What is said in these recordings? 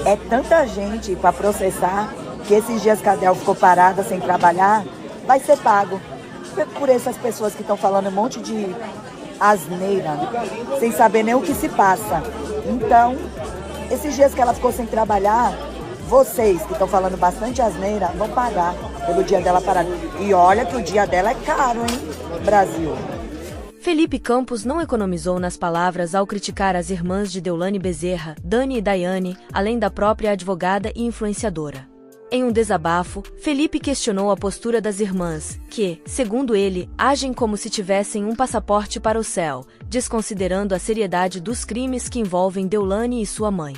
É tanta gente para processar que esses dias que a Del ficou parada sem trabalhar, vai ser pago por essas pessoas que estão falando um monte de asneira, sem saber nem o que se passa. Então, esses dias que ela ficou sem trabalhar, vocês que estão falando bastante asneira vão pagar pelo dia dela parada. E olha que o dia dela é caro, hein, Brasil. Felipe Campos não economizou nas palavras ao criticar as irmãs de Deolane Bezerra, Dani e Daiane, além da própria advogada e influenciadora. Em um desabafo, Felipe questionou a postura das irmãs, que, segundo ele, agem como se tivessem um passaporte para o céu, desconsiderando a seriedade dos crimes que envolvem Deolane e sua mãe.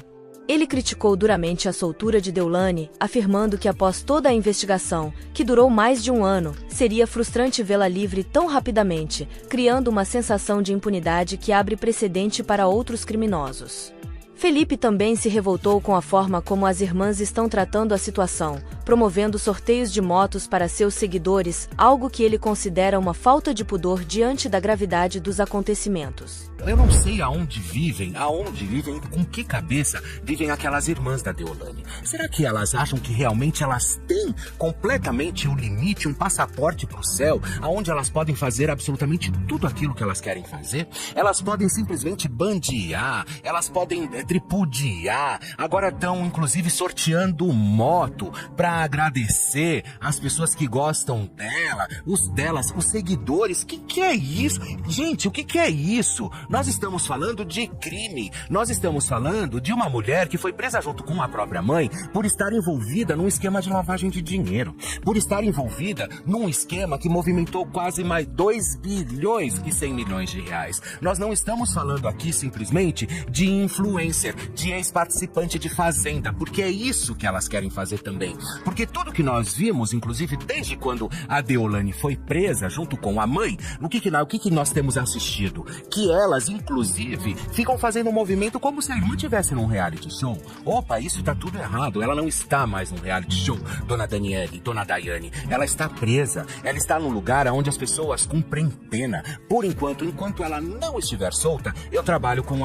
Ele criticou duramente a soltura de Deolane, afirmando que após toda a investigação, que durou mais de um ano, seria frustrante vê-la livre tão rapidamente, criando uma sensação de impunidade que abre precedente para outros criminosos. Felipe também se revoltou com a forma como as irmãs estão tratando a situação, promovendo sorteios de motos para seus seguidores, algo que ele considera uma falta de pudor diante da gravidade dos acontecimentos. Eu não sei aonde vivem, com que cabeça vivem aquelas irmãs da Deolane. Será que elas acham que realmente elas têm completamente o limite, um passaporte para o céu, aonde elas podem fazer absolutamente tudo aquilo que elas querem fazer? Elas podem simplesmente bandear, elas podem tripudiar, agora estão inclusive sorteando moto para agradecer as pessoas que gostam delas, os seguidores. Que é isso? Gente, o que é isso? Nós estamos falando de crime, nós estamos falando de uma mulher que foi presa junto com a própria mãe por estar envolvida num esquema de lavagem de dinheiro, por estar envolvida num esquema que movimentou quase mais 2 bilhões e 100 milhões de reais. Nós não estamos falando aqui simplesmente de influencer, de ex-participante de Fazenda, porque é isso que elas querem fazer também. Porque tudo que nós vimos, inclusive desde quando a Deolane foi presa junto com a mãe, o que nós temos assistido? Que elas, inclusive, ficam fazendo um movimento como se a irmã estivesse num reality show. Opa, isso tá tudo errado. Ela não está mais num reality show, dona Daniele, dona Daiane. Ela está presa. Ela está num lugar onde as pessoas cumprem pena. Por enquanto ela não estiver solta, eu trabalho com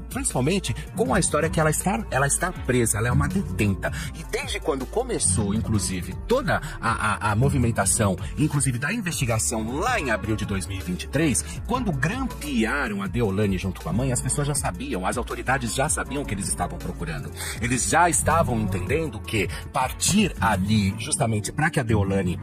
principalmente com a história que ela está presa. Ela é uma detenta. E desde quando começou, inclusive, toda a movimentação, inclusive da investigação lá em abril de 2023, quando grampearam a Deolane junto com a mãe, as pessoas já sabiam, as autoridades já sabiam o que eles estavam procurando. Eles já estavam entendendo que partir ali justamente para que a Deolane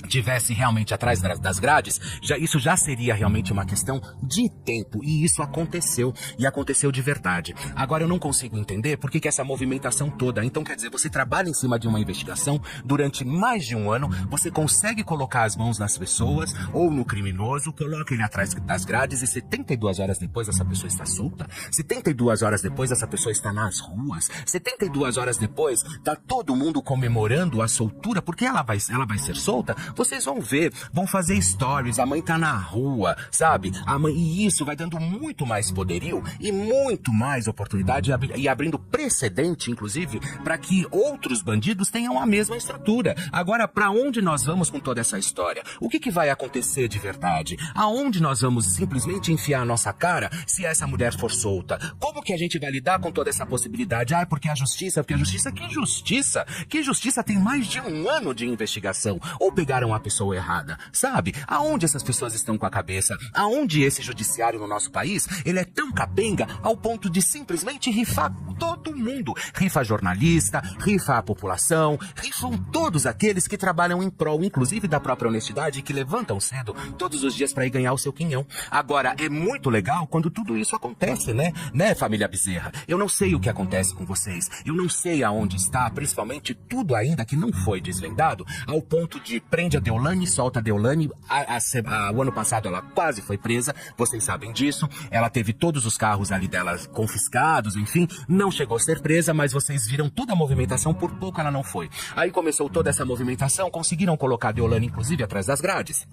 tivesse realmente atrás das grades, isso já seria realmente uma questão de tempo, e isso aconteceu, e aconteceu de verdade. Agora eu não consigo entender por que essa movimentação toda. Então quer dizer, você trabalha em cima de uma investigação durante mais de um ano, você consegue colocar as mãos nas pessoas ou no criminoso, coloca ele atrás das grades e 72 horas depois essa pessoa está solta, 72 horas depois essa pessoa está nas ruas, 72 horas depois tá todo mundo comemorando a soltura porque ela vai ser solta. Vocês vão ver, vão fazer stories, a mãe tá na rua, sabe? E isso vai dando muito mais poderio e muito mais oportunidade e abrindo precedente, inclusive, para que outros bandidos tenham a mesma estrutura. Agora, para onde nós vamos com toda essa história? O que vai acontecer de verdade? Aonde nós vamos simplesmente enfiar a nossa cara se essa mulher for solta? Como que a gente vai lidar com toda essa possibilidade? Porque a justiça, Que justiça? Que justiça? Tem mais de um ano de investigação. Ou pegaram a pessoa errada, sabe? Aonde essas pessoas estão com a cabeça? Aonde esse judiciário no nosso país, ele é tão capenga ao ponto de simplesmente rifar todo mundo. Rifa jornalista, rifa a população, rifam todos aqueles que trabalham em prol, inclusive da própria honestidade, e que levantam cedo todos os dias para ir ganhar o seu quinhão. Agora, é muito legal quando tudo isso acontece, né? Família Bezerra? Eu não sei o que acontece com vocês. Eu não sei aonde está, principalmente tudo ainda que não foi desvendado, ao ponto de prende a Deolane, solta a Deolane. O ano passado ela quase foi presa, vocês sabem disso. Ela teve todos os carros ali dela confiscados, enfim, não chegou a ser presa, mas vocês viram toda a movimentação, por pouco ela não foi. Aí começou toda essa movimentação, conseguiram colocar a Deolane, inclusive, atrás das grades.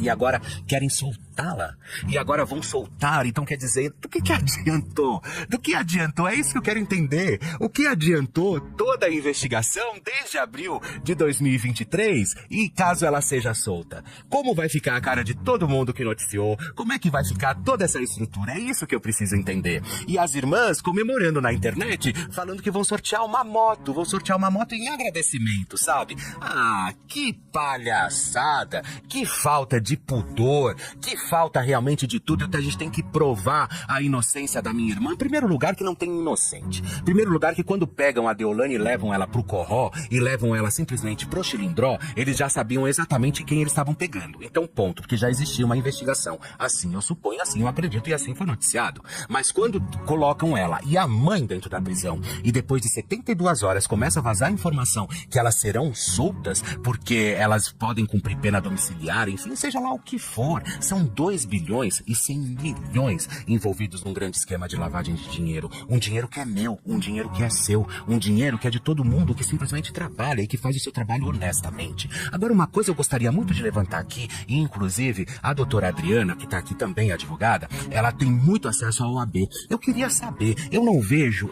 E agora querem soltá-la. E agora vão soltar. Então quer dizer, do que adiantou? Do que adiantou? É isso que eu quero entender. O que adiantou toda a investigação desde abril de 2023? E caso ela seja solta? Como vai ficar a cara de todo mundo que noticiou? Como é que vai ficar toda essa estrutura? É isso que eu preciso entender. E as irmãs comemorando na internet, falando que vão sortear uma moto. Vão sortear uma moto em agradecimento, sabe? Ah, que palhaçada. Que falta de pudor, que falta realmente de tudo. Então a gente tem que provar a inocência da minha irmã. Em primeiro lugar, que não tem inocente. Em primeiro lugar, que quando pegam a Deolane e levam ela pro Corró e levam ela simplesmente pro Chilindró, eles já sabiam exatamente quem eles estavam pegando. Então ponto, porque já existia uma investigação. Assim eu suponho, assim eu acredito e assim foi noticiado. Mas quando colocam ela e a mãe dentro da prisão e depois de 72 horas começa a vazar a informação que elas serão soltas porque elas podem cumprir pena domiciliar, enfim, seja lá o que for, são 2 bilhões e 100 milhões envolvidos num grande esquema de lavagem de dinheiro. Um dinheiro que é meu, um dinheiro que é seu, um dinheiro que é de todo mundo que simplesmente trabalha e que faz o seu trabalho honestamente. Agora, uma coisa eu gostaria muito de levantar aqui, e inclusive a doutora Adriana, que está aqui também, advogada, ela tem muito acesso ao OAB. Eu queria saber, eu não vejo,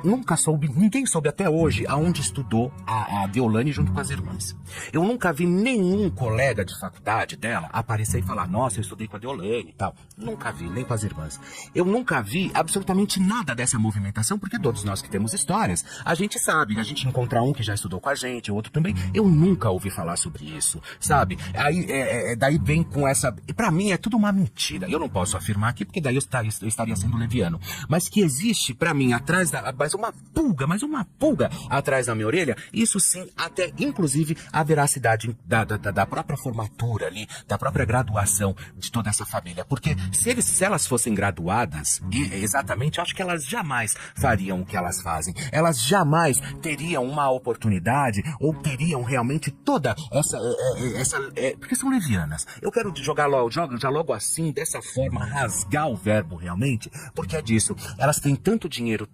nunca soube, ninguém soube até hoje aonde estudou a Deolane junto com as irmãs. Eu nunca vi nenhum colega de faculdade dela aparecer e falar, nossa, eu estudei com a Deolane e tal. Nunca vi, nem com as irmãs. Eu nunca vi absolutamente nada dessa movimentação, porque todos nós que temos histórias, a gente sabe, a gente encontra um que já estudou com a gente, outro também. Eu nunca ouvi falar sobre isso, sabe? Aí, daí vem com essa... Pra mim é tudo uma mentira. Eu não posso afirmar aqui, porque daí eu estaria sendo leviano. Mas que existe pra mim atrás da... mais uma pulga atrás da minha orelha, isso sim, até inclusive a veracidade da própria formatura ali, da própria graduação de toda essa família. Porque se elas fossem graduadas, exatamente, eu acho que elas jamais fariam o que elas fazem. Elas jamais teriam uma oportunidade ou teriam realmente toda essa porque são levianas. Eu quero jogar logo assim, dessa forma, rasgar o verbo realmente, porque é disso. Elas têm tanto dinheiro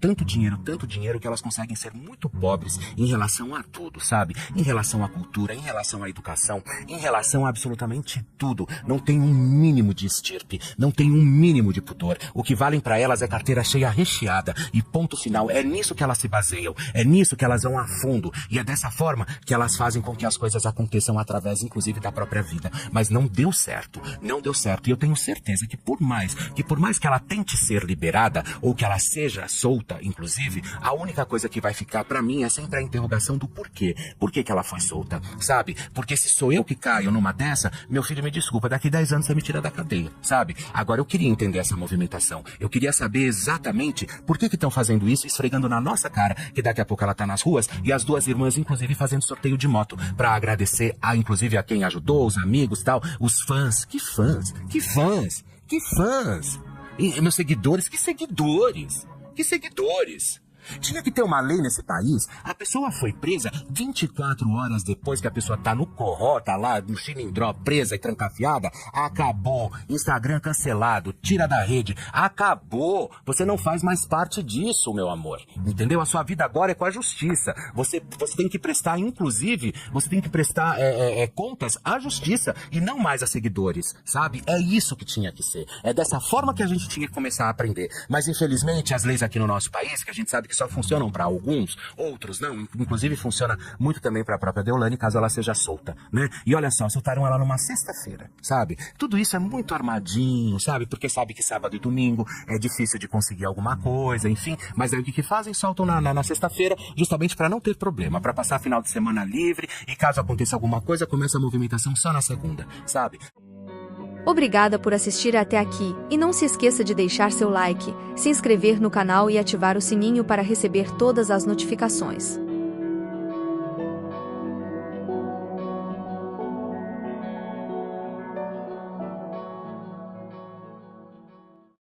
que elas conseguem ser muito pobres em relação a tudo, sabe? Em relação à cultura, em relação à educação, em relação a absolutamente tudo. Não tem um mínimo de estirpe, não tem um mínimo de pudor. O que valem pra elas é carteira cheia recheada e ponto final. É nisso que elas se baseiam, é nisso que elas vão a fundo e é dessa forma que elas fazem com que as coisas aconteçam através, inclusive, da própria vida. Mas não deu certo, não deu certo. E eu tenho certeza que por mais que ela tente ser liberada ou que ela seja solta, inclusive, a única coisa que vai ficar pra mim é sempre a interrogação do porquê. Por que ela foi solta, sabe? Porque se sou eu que caio numa dessa, meu filho, me desculpa, daqui 10 anos você me tira da cadeia, sabe? Agora eu queria entender essa movimentação. Eu queria saber exatamente por que estão fazendo isso, esfregando na nossa cara, que daqui a pouco ela tá nas ruas, e as 2 irmãs, inclusive, fazendo sorteio de moto, pra agradecer inclusive, a quem ajudou, os amigos, tal, os fãs. Que fãs? Que fãs? Que fãs? E meus seguidores? Que seguidores? Que seguidores? Tinha que ter uma lei nesse país. A pessoa foi presa 24 horas depois que a pessoa tá no Corró, tá lá no Chilindró, presa e trancafiada. Acabou. Instagram cancelado. Tira da rede. Acabou. Você não faz mais parte disso, meu amor. Entendeu? A sua vida agora é com a justiça. Você tem que prestar, inclusive, você tem que prestar contas à justiça e não mais a seguidores, sabe? É isso que tinha que ser. É dessa forma que a gente tinha que começar a aprender. Mas, infelizmente, as leis aqui no nosso país, que a gente sabe que só funcionam para alguns, outros não, inclusive funciona muito também para a própria Deolane, caso ela seja solta, né? E olha só, soltaram ela numa sexta-feira, sabe? Tudo isso é muito armadinho, sabe? Porque sabe que sábado e domingo é difícil de conseguir alguma coisa, enfim, mas aí o que fazem? Soltam na sexta-feira, justamente para não ter problema, para passar final de semana livre e caso aconteça alguma coisa, começa a movimentação só na segunda, sabe? Obrigada por assistir até aqui, e não se esqueça de deixar seu like, se inscrever no canal e ativar o sininho para receber todas as notificações.